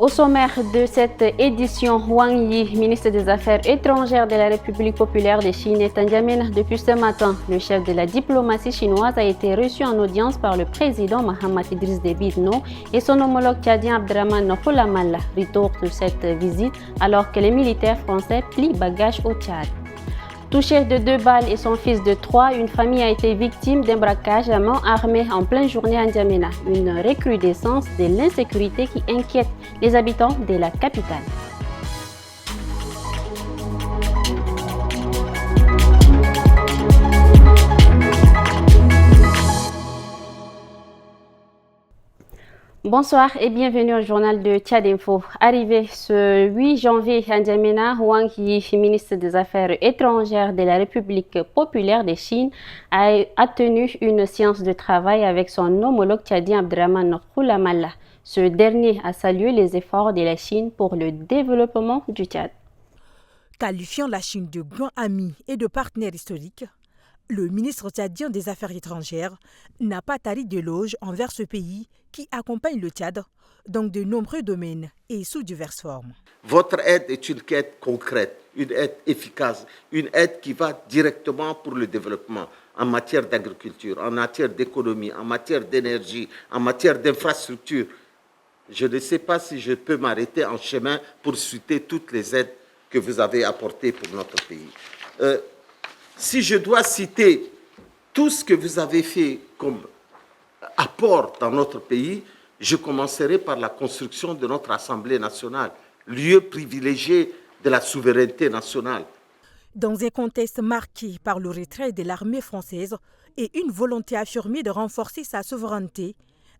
Au sommaire de cette édition, Wang Yi, ministre des Affaires étrangères de la République populaire de Chine, est à N'Djamena depuis ce matin. Le chef de la diplomatie chinoise a été reçu en audience par le président Mahamat Idriss Déby Itno et son homologue tchadien Abdrahmane Koulibaly. Retour de cette visite alors que les militaires français plient bagages au Tchad. Touché de 2 balles et son fils de 3, une famille a été victime d'un braquage à main armée en pleine journée à N'Djamena. Une recrudescence de l'insécurité qui inquiète les habitants de la capitale. Bonsoir et bienvenue au journal de Tchad Info. Arrivé ce 8 janvier à N'Djamena, Wang Yi, ministre des Affaires étrangères de la République populaire de Chine, a tenu une séance de travail avec son homologue tchadien Abdrahmane Koulibaly. Ce dernier a salué les efforts de la Chine pour le développement du Tchad. Qualifiant la Chine de grand ami et de partenaire historique, le ministre tchadien des Affaires étrangères n'a pas tari d'éloges envers ce pays qui accompagne le Tchad dans de nombreux domaines et sous diverses formes. Votre aide est une aide concrète, une aide efficace, une aide qui va directement pour le développement en matière d'agriculture, en matière d'économie, en matière d'énergie, en matière d'infrastructure. Je ne sais pas si je peux m'arrêter en chemin pour citer toutes les aides que vous avez apportées pour notre pays. Si je dois citer tout ce que vous avez fait comme apport dans notre pays, je commencerai par la construction de notre Assemblée nationale, lieu privilégié de la souveraineté nationale. Dans un contexte marqué par le retrait de l'armée française et une volonté affirmée de renforcer sa souveraineté,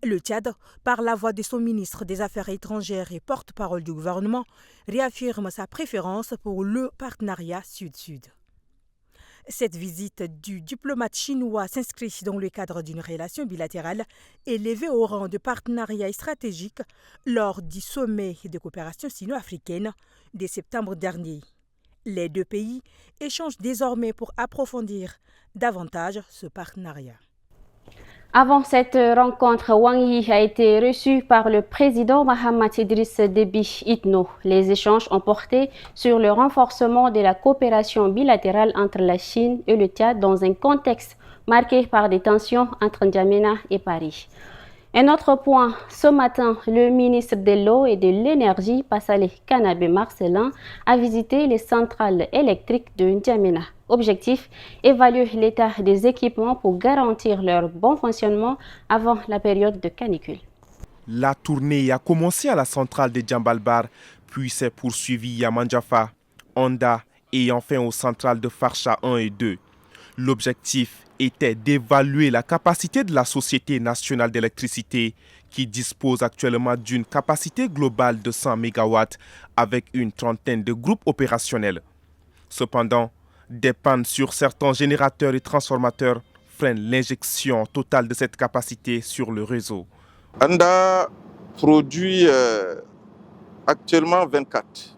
le Tchad, par la voix de son ministre des Affaires étrangères et porte-parole du gouvernement, réaffirme sa préférence pour le partenariat Sud-Sud. Cette visite du diplomate chinois s'inscrit dans le cadre d'une relation bilatérale élevée au rang de partenariat stratégique lors du sommet de coopération sino-africaine de septembre dernier. Les deux pays échangent désormais pour approfondir davantage ce partenariat. Avant cette rencontre, Wang Yi a été reçu par le président Mahamat Idriss Déby Itno. Les échanges ont porté sur le renforcement de la coopération bilatérale entre la Chine et le Tchad dans un contexte marqué par des tensions entre N'Djamena et Paris. Un autre point, ce matin, le ministre de l'Eau et de l'Énergie, Passalé Kanabé Marcellin, a visité les centrales électriques de N'Djamena. Objectif, évaluer l'état des équipements pour garantir leur bon fonctionnement avant la période de canicule. La tournée a commencé à la centrale de Djambalbar, puis s'est poursuivie à Mandjafa, Honda et enfin aux centrales de Farsha 1 et 2. L'objectif était d'évaluer la capacité de la Société nationale d'électricité qui dispose actuellement d'une capacité globale de 100 MW avec une trentaine de groupes opérationnels. Cependant, des pannes sur certains générateurs et transformateurs freinent l'injection totale de cette capacité sur le réseau. Honda produit actuellement 24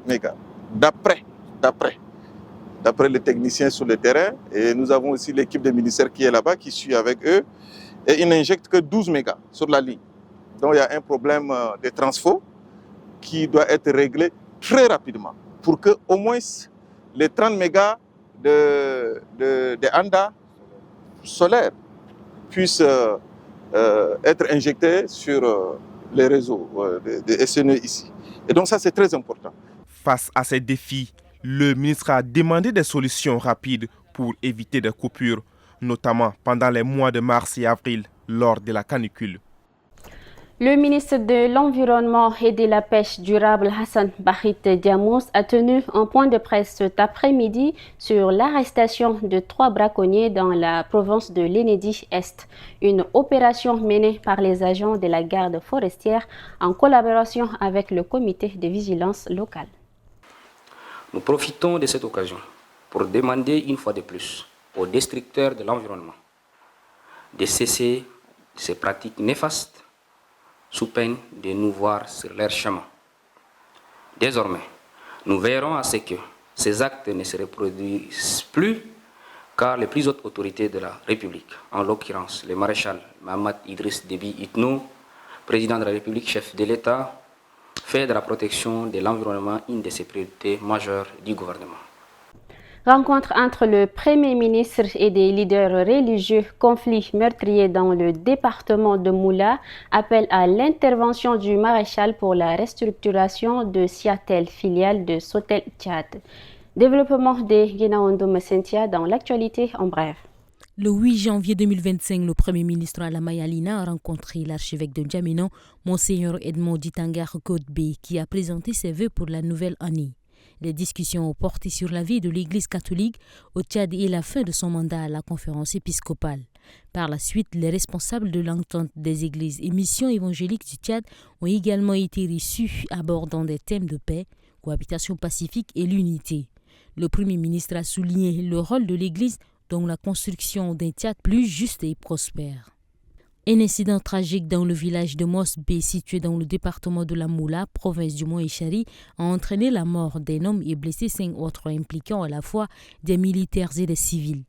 mégas, d'après les techniciens sur le terrain. Et nous avons aussi l'équipe des ministères qui est là-bas, qui suit avec eux. Et ils n'injectent que 12 mégas sur la ligne. Donc il y a un problème de transfo qui doit être réglé très rapidement pour que au moins les 30 mégas de Honda solaire puissent être injectés sur les réseaux de SNE ici. Et donc ça, c'est très important. Face à ces défis, le ministre a demandé des solutions rapides pour éviter des coupures, notamment pendant les mois de mars et avril lors de la canicule. Le ministre de l'Environnement et de la Pêche durable, Hassan Bahit Diamous, a tenu un point de presse cet après-midi sur l'arrestation de 3 braconniers dans la province de l'Enedi-Est. Une opération menée par les agents de la garde forestière en collaboration avec le comité de vigilance locale. Nous profitons de cette occasion pour demander une fois de plus aux destructeurs de l'environnement de cesser ces pratiques néfastes sous peine de nous voir sur leur chemin. Désormais, nous veillerons à ce que ces actes ne se reproduisent plus, car les plus hautes autorités de la République, en l'occurrence le maréchal Mahamat Idriss Déby Itno, président de la République, chef de l'État, fait de la protection de l'environnement une de ses priorités majeures du gouvernement. Rencontre entre le Premier ministre et des leaders religieux, conflit meurtrier dans le département de Moula, appel à l'intervention du maréchal pour la restructuration de Siatel, filiale de Sotel Tchad. Développement des Guinaondom Sentia dans l'actualité en bref. Le 8 janvier 2025, le Premier ministre Alamai Alina a rencontré l'archevêque de N'Djamena, Monseigneur Edmond Ditangar Godbe, qui a présenté ses vœux pour la nouvelle année. Les discussions ont porté sur la vie de l'Église catholique au Tchad et la fin de son mandat à la conférence épiscopale. Par la suite, les responsables de l'entente des églises et missions évangéliques du Tchad ont également été reçus abordant des thèmes de paix, cohabitation pacifique et l'unité. Le Premier ministre a souligné le rôle de l'Église dans la construction d'un Tchad plus juste et prospère. Un incident tragique dans le village de Mosbé, situé dans le département de la Moula, province du Mont-Echari, a entraîné la mort d'un homme et blessé 5 autres, impliquant à la fois des militaires et des civils.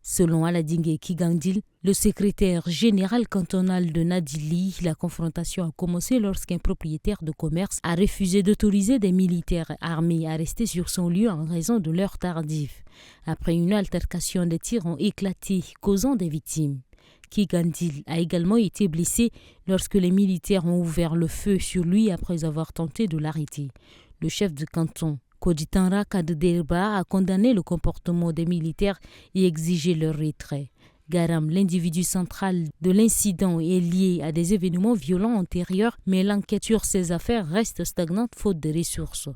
Selon Aladingue Kigandil, le secrétaire général cantonal de Nadili, la confrontation a commencé lorsqu'un propriétaire de commerce a refusé d'autoriser des militaires armés à rester sur son lieu en raison de l'heure tardive. Après une altercation, des tirs ont éclaté, causant des victimes. Kigandil a également été blessé lorsque les militaires ont ouvert le feu sur lui après avoir tenté de l'arrêter. Le chef de canton, Koditanra Kadederba, a condamné le comportement des militaires et exigé leur retrait. Garam, l'individu central de l'incident, est lié à des événements violents antérieurs, mais l'enquête sur ces affaires reste stagnante faute de ressources.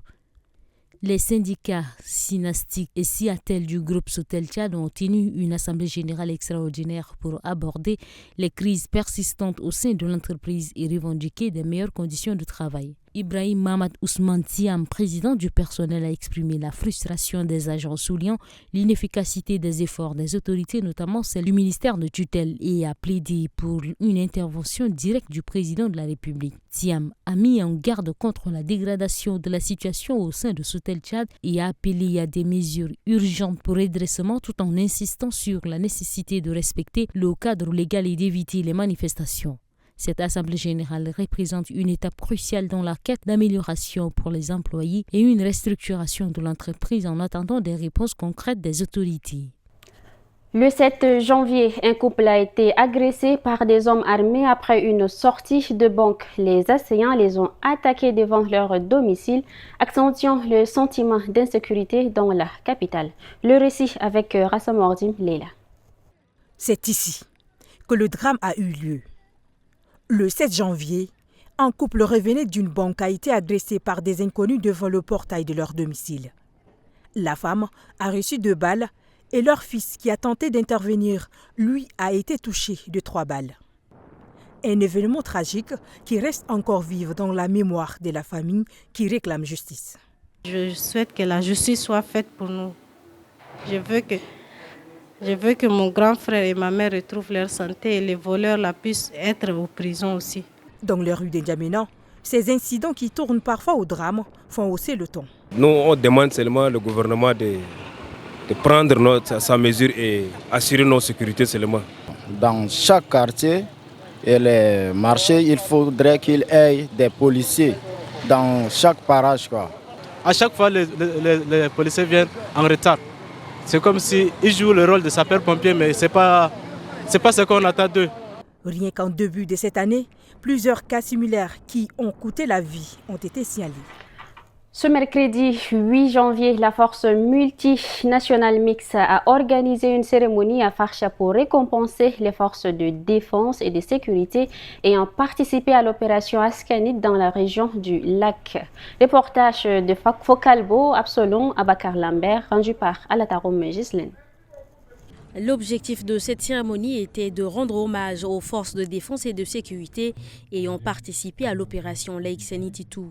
Les syndicats Synastic et Siatel du groupe Sotel Tchad ont tenu une assemblée générale extraordinaire pour aborder les crises persistantes au sein de l'entreprise et revendiquer des meilleures conditions de travail. Ibrahim Mamad Ousmane Tiam, président du personnel, a exprimé la frustration des agents soulignant l'inefficacité des efforts des autorités, notamment celle du ministère de tutelle, et a plaidé pour une intervention directe du président de la République. Tiam a mis en garde contre la dégradation de la situation au sein de Sotel Tchad et a appelé à des mesures urgentes pour redressement tout en insistant sur la nécessité de respecter le cadre légal et d'éviter les manifestations. Cette assemblée générale représente une étape cruciale dans la quête d'amélioration pour les employés et une restructuration de l'entreprise en attendant des réponses concrètes des autorités. Le 7 janvier, un couple a été agressé par des hommes armés après une sortie de banque. Les assaillants les ont attaqués devant leur domicile, accentuant le sentiment d'insécurité dans la capitale. Le récit avec Rassamordim Leila. C'est ici que le drame a eu lieu. Le 7 janvier, un couple revenait d'une banque a été agressé par des inconnus devant le portail de leur domicile. La femme a reçu 2 balles et leur fils, qui a tenté d'intervenir, lui a été touché de 3 balles. Un événement tragique qui reste encore vif dans la mémoire de la famille qui réclame justice. Je souhaite que la justice soit faite pour nous. Je veux que mon grand frère et ma mère retrouvent leur santé et les voleurs puissent être en prison aussi. Dans les rues de N'Djamena, ces incidents qui tournent parfois au drame font hausser le ton. Nous, on demande seulement au gouvernement de prendre sa mesure et assurer notre sécurité seulement. Dans chaque quartier et les marchés, il faudrait qu'il y ait des policiers dans chaque parage, quoi. À chaque fois, les policiers viennent en retard. C'est comme s'ils jouent le rôle de sapeur-pompier, mais ce n'est pas ce qu'on attend d'eux. Rien qu'en début de cette année, plusieurs cas similaires qui ont coûté la vie ont été signalés. Ce mercredi 8 janvier, la force multinationale mixte a organisé une cérémonie à Farsha pour récompenser les forces de défense et de sécurité ayant participé à l'opération Askanit dans la région du lac. Reportage de Focalbo, Absolon, Abakar Lambert, rendu par Alatarom Gislaine. L'objectif de cette cérémonie était de rendre hommage aux forces de défense et de sécurité ayant participé à l'opération Lake Senititu.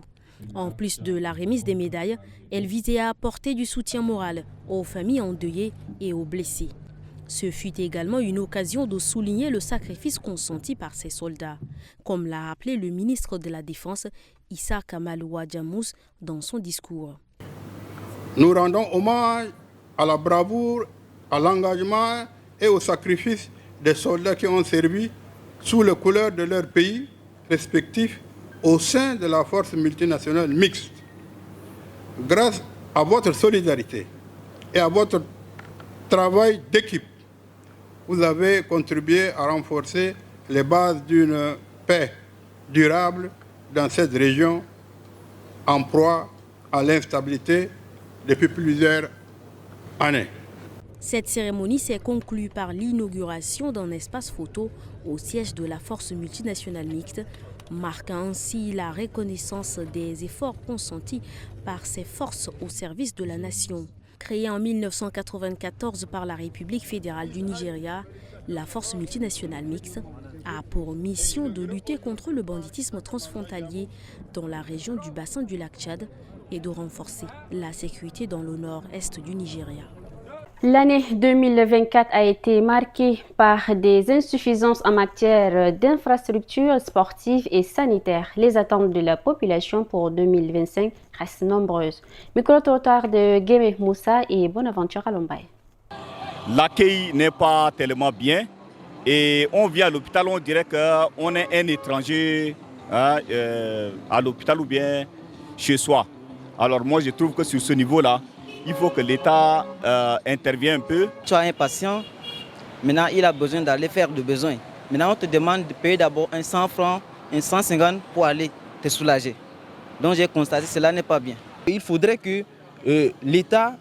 En plus de la remise des médailles, elle visait à apporter du soutien moral aux familles endeuillées et aux blessés. Ce fut également une occasion de souligner le sacrifice consenti par ces soldats, comme l'a rappelé le ministre de la Défense, Issa Kamal Ouadjamous, dans son discours. Nous rendons hommage à la bravoure, à l'engagement et au sacrifice des soldats qui ont servi sous les couleurs de leur pays respectifs au sein de la force multinationale mixte. Grâce à votre solidarité et à votre travail d'équipe, vous avez contribué à renforcer les bases d'une paix durable dans cette région en proie à l'instabilité depuis plusieurs années. Cette cérémonie s'est conclue par l'inauguration d'un espace photo au siège de la force multinationale mixte, marquant ainsi la reconnaissance des efforts consentis par ces forces au service de la nation. Créée en 1994 par la République fédérale du Nigeria, la force multinationale mixte a pour mission de lutter contre le banditisme transfrontalier dans la région du bassin du lac Tchad et de renforcer la sécurité dans le nord-est du Nigeria. L'année 2024 a été marquée par des insuffisances en matière d'infrastructures sportives et sanitaires. Les attentes de la population pour 2025 restent nombreuses. Micro-trottoir de Guémé Moussa et Bonaventure Alombaye. L'accueil n'est pas tellement bien et on vient à l'hôpital, on dirait qu'on est un étranger à l'hôpital ou bien chez soi. Alors moi je trouve que sur ce niveau-là, il faut que l'État intervienne un peu. Tu as un patient, maintenant il a besoin d'aller faire le besoin. Maintenant on te demande de payer d'abord un 100 francs, un 150 pour aller te soulager. Donc j'ai constaté que cela n'est pas bien. Il faudrait que l'État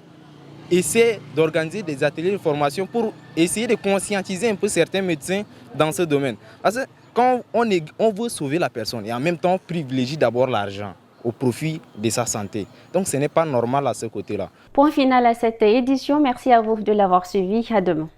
essaie d'organiser des ateliers de formation pour essayer de conscientiser un peu certains médecins dans ce domaine. Parce que quand on veut sauver la personne et en même temps privilégier d'abord l'argent au profit de sa santé. Donc ce n'est pas normal à ce côté-là. Point final à cette édition. Merci à vous de l'avoir suivi. À demain.